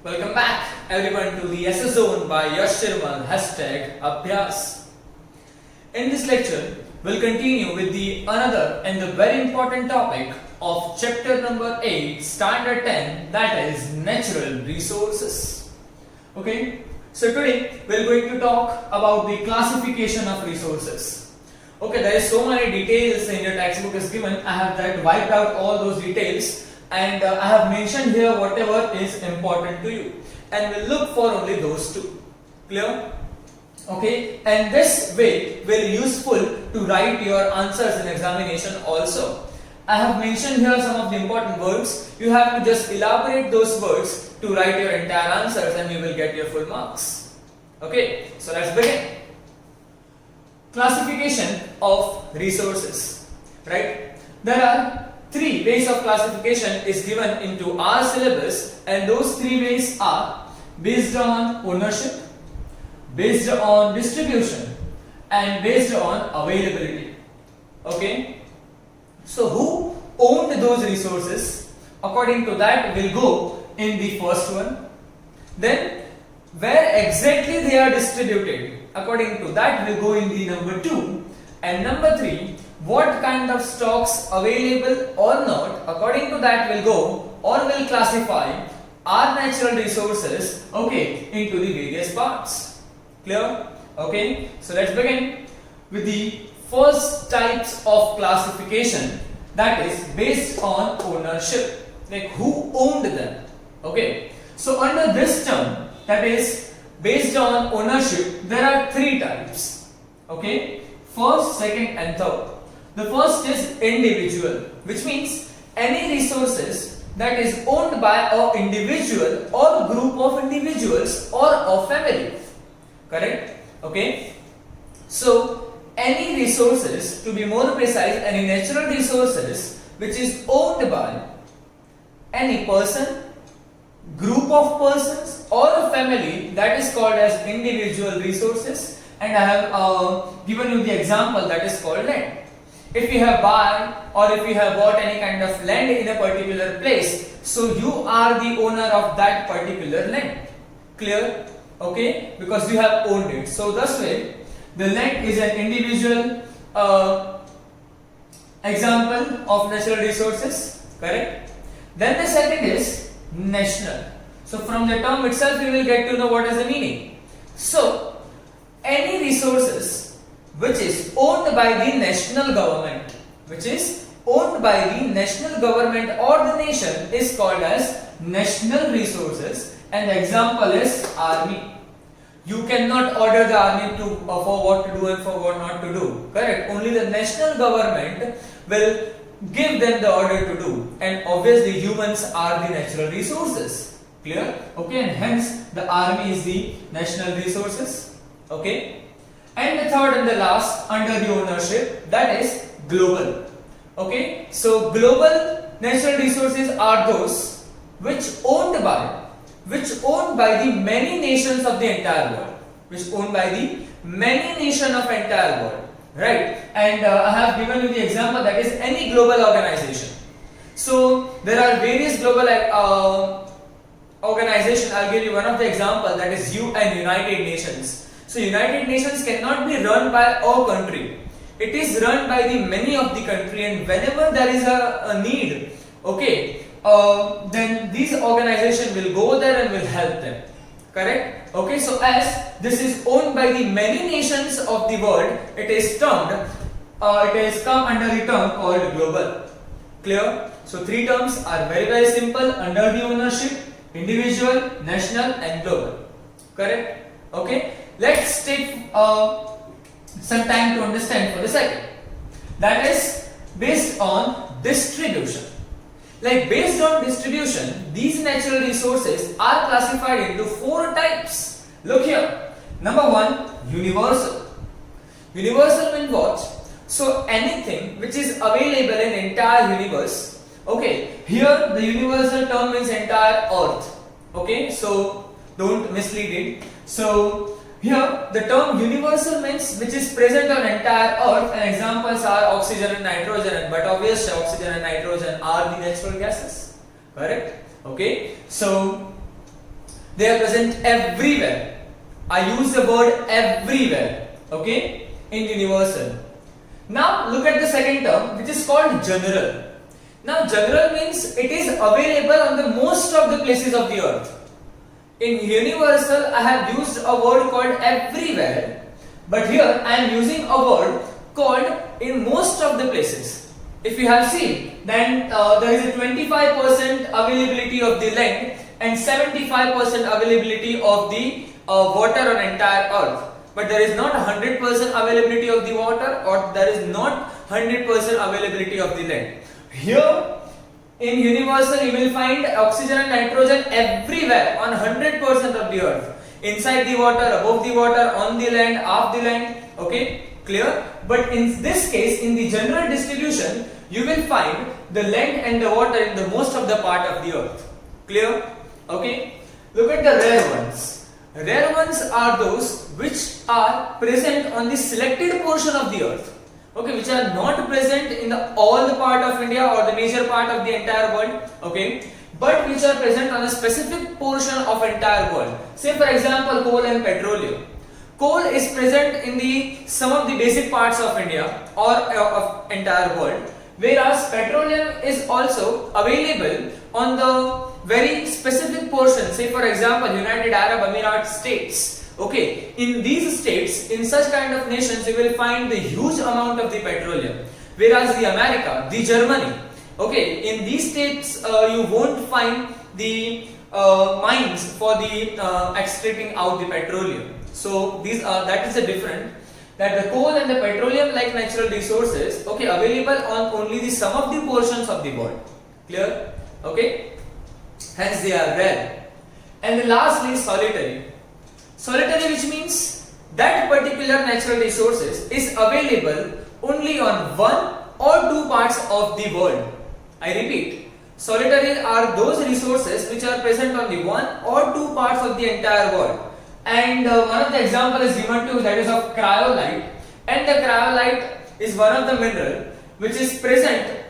Welcome back everyone to the SS Zone by Yash Shirmal #Abhyas. In this lecture, we'll continue with the another and the very important topic of chapter number 8, standard 10, that is natural resources. Okay, so today we're going to talk about the classification of resources. Okay, there is so many details in your textbook is given. I have that wiped out all those details. And I have mentioned here whatever is important to you, and we'll look for only those two. Clear? Okay, and this way very useful to write your answers in examination also. I have mentioned here some of the important words. You have to just elaborate those words to write your entire answers, and you will get your full marks. Okay, so let's begin. Classification of resources. Right? There are three ways of classification is given into our syllabus, and those three ways are based on ownership, based on distribution, and based on availability. Okay, so who owned those resources? According to that, we'll go in the first one. Then where exactly they are distributed? According to that, we'll go in the number 2, and number 3, what kind of stocks available or not. According to that, we'll go or will classify our natural resources, okay, into the various parts. Clear? Okay, so let's begin with the first types of classification, that is based on ownership, like who owned them. Okay, so under this term, that is based on ownership, there are three types. Okay, first, second, and third. The first is individual, which means any resources that is owned by an individual or group of individuals or a family. Correct? Okay. So any resources, to be more precise, any natural resources which is owned by any person, group of persons, or a family, that is called as individual resources. And I have given you the example, that is called land. If you have bought or if you have bought any kind of land in a particular place, so you are the owner of that particular land. Clear? Okay, because you have owned it. So thus way, the land is an individual example of natural resources. Correct? Then the second is national. So from the term itself, you will get to know what is the meaning. So any resources which is owned by the national government, which is owned by the national government or the nation, is called as national resources, and the example is army. You cannot order the army to for what to do and for what not to do. Correct? Only the national government will give them the order to do, and obviously humans are the natural resources. Clear? Okay, and hence the army is the national resources. Okay. And the third and the last under the ownership, that is global. Okay, so global natural resources are those which owned by the many nations of the entire world, entire world, right? And I have given you the example, that is any global organization. So there are various global organizations. I'll give you one of the example, that is UN, United Nations. So United Nations cannot be run by a country. It is run by the many of the country, and whenever there is a need, okay, then these organizations will go there and will help them. Correct? Okay, so as this is owned by the many nations of the world, it is termed, it has come under the term called global. Clear? So three terms are very, very simple under the ownership: individual, national, and global. Correct? Okay. Let's take some time to understand for a second. That is based on distribution. Like based on distribution, these natural resources are classified into 4 types. Look here. Number 1, universal. Universal means what? So anything which is available in entire universe. Okay, here the universal term means entire earth. Okay, so don't mislead it. So here the term universal means which is present on entire earth, and examples are oxygen and nitrogen, but obviously oxygen and nitrogen are the natural gases. Correct? Okay, so They are present everywhere. I use the word everywhere, okay, in universal. Now look at the second term, which is called general. Now general means it is available on the most of the places of the earth. In universal, I have used a word called everywhere, but here I am using a word called in most of the places. If you have seen, then there is a 25% availability of the land and 75% availability of the water on entire earth. But there is not 100% availability of the water, or there is not 100% availability of the land. Here in universal you will find oxygen and nitrogen everywhere on 100% of the earth. Inside the water, above the water, on the land, off the land. Okay, clear? But in this case, in the general distribution, you will find the land and the water in the most of the part of the earth. Clear? Okay. Look at the rare ones. Rare ones are those which are present on the selected portion of the earth. Okay, which are not present in all the part of India or the major part of the entire world. Okay, but which are present on a specific portion of entire world. Say for example, coal and petroleum. Coal is present in some of the basic parts of India or of entire world, whereas petroleum is also available on the very specific portion. Say for example, United Arab Emirates states. Okay, in these states, in such kind of nations, you will find the huge amount of the petroleum, whereas the America, the Germany, okay, in these states you won't find the mines for the extracting out the petroleum. So that is the difference, that the coal and the petroleum like natural resources, okay, available on only the some of the portions of the world. Clear? Okay, hence they are rare. And lastly, solitary. Solitary, which means that particular natural resources is available only on one or two parts of the world. I repeat, solitary are those resources which are present on the one or two parts of the entire world. And one of the example is given to, that is of cryolite. And the cryolite is one of the mineral which is present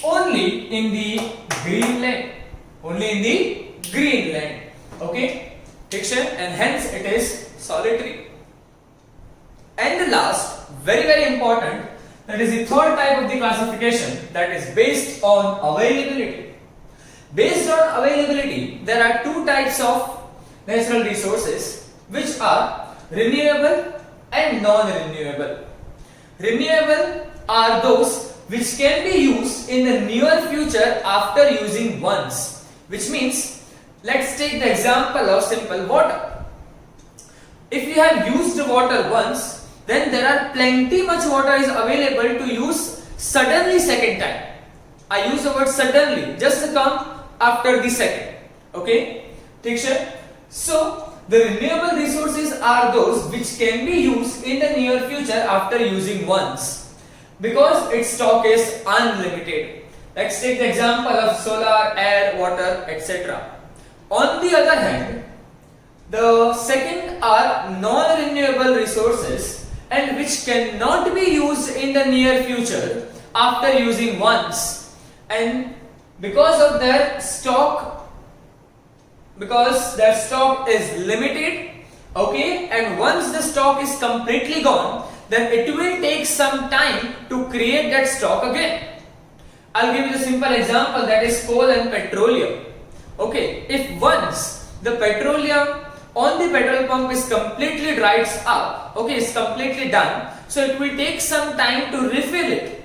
only in the Greenland. Only in the Greenland. Okay. Fiction, and hence it is solitary. And the last, very important, that is the third type of the classification, that is based on availability. Based on availability, there are two types of natural resources which are renewable and non-renewable. Renewable are those which can be used in the near future after using once, which means, let's take the example of simple water. If you have used water once, then there are plenty much water is available to use suddenly second time. I use the word suddenly, just to come after the second. Okay? So, the renewable resources are those which can be used in the near future after using once, because its stock is unlimited. Let's take the example of solar, air, water, etc. On the other hand, the second are non-renewable resources and which cannot be used in the near future after using once, and because their stock is limited, okay, and once the stock is completely gone, then it will take some time to create that stock again. I'll give you the simple example, that is coal and petroleum. Okay, if once the petroleum on the petrol pump is completely dried up, okay, it's completely done, so it will take some time to refill it,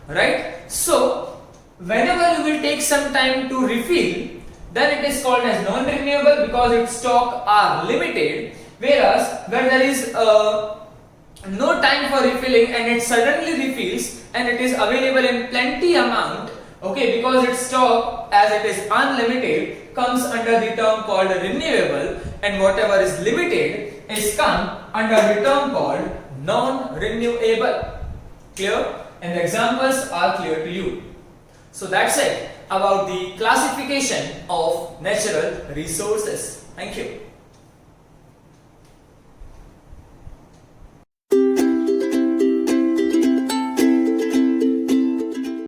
right? So whenever you will take some time to refill, then it is called as non-renewable because its stock are limited, whereas where there is no time for refilling and it suddenly refills and it is available in plenty amount, okay, because its stock, as it is unlimited, comes under the term called renewable, and whatever is limited is come under the term called non-renewable. Clear? And the examples are clear to you. So that's it about the classification of natural resources. Thank you.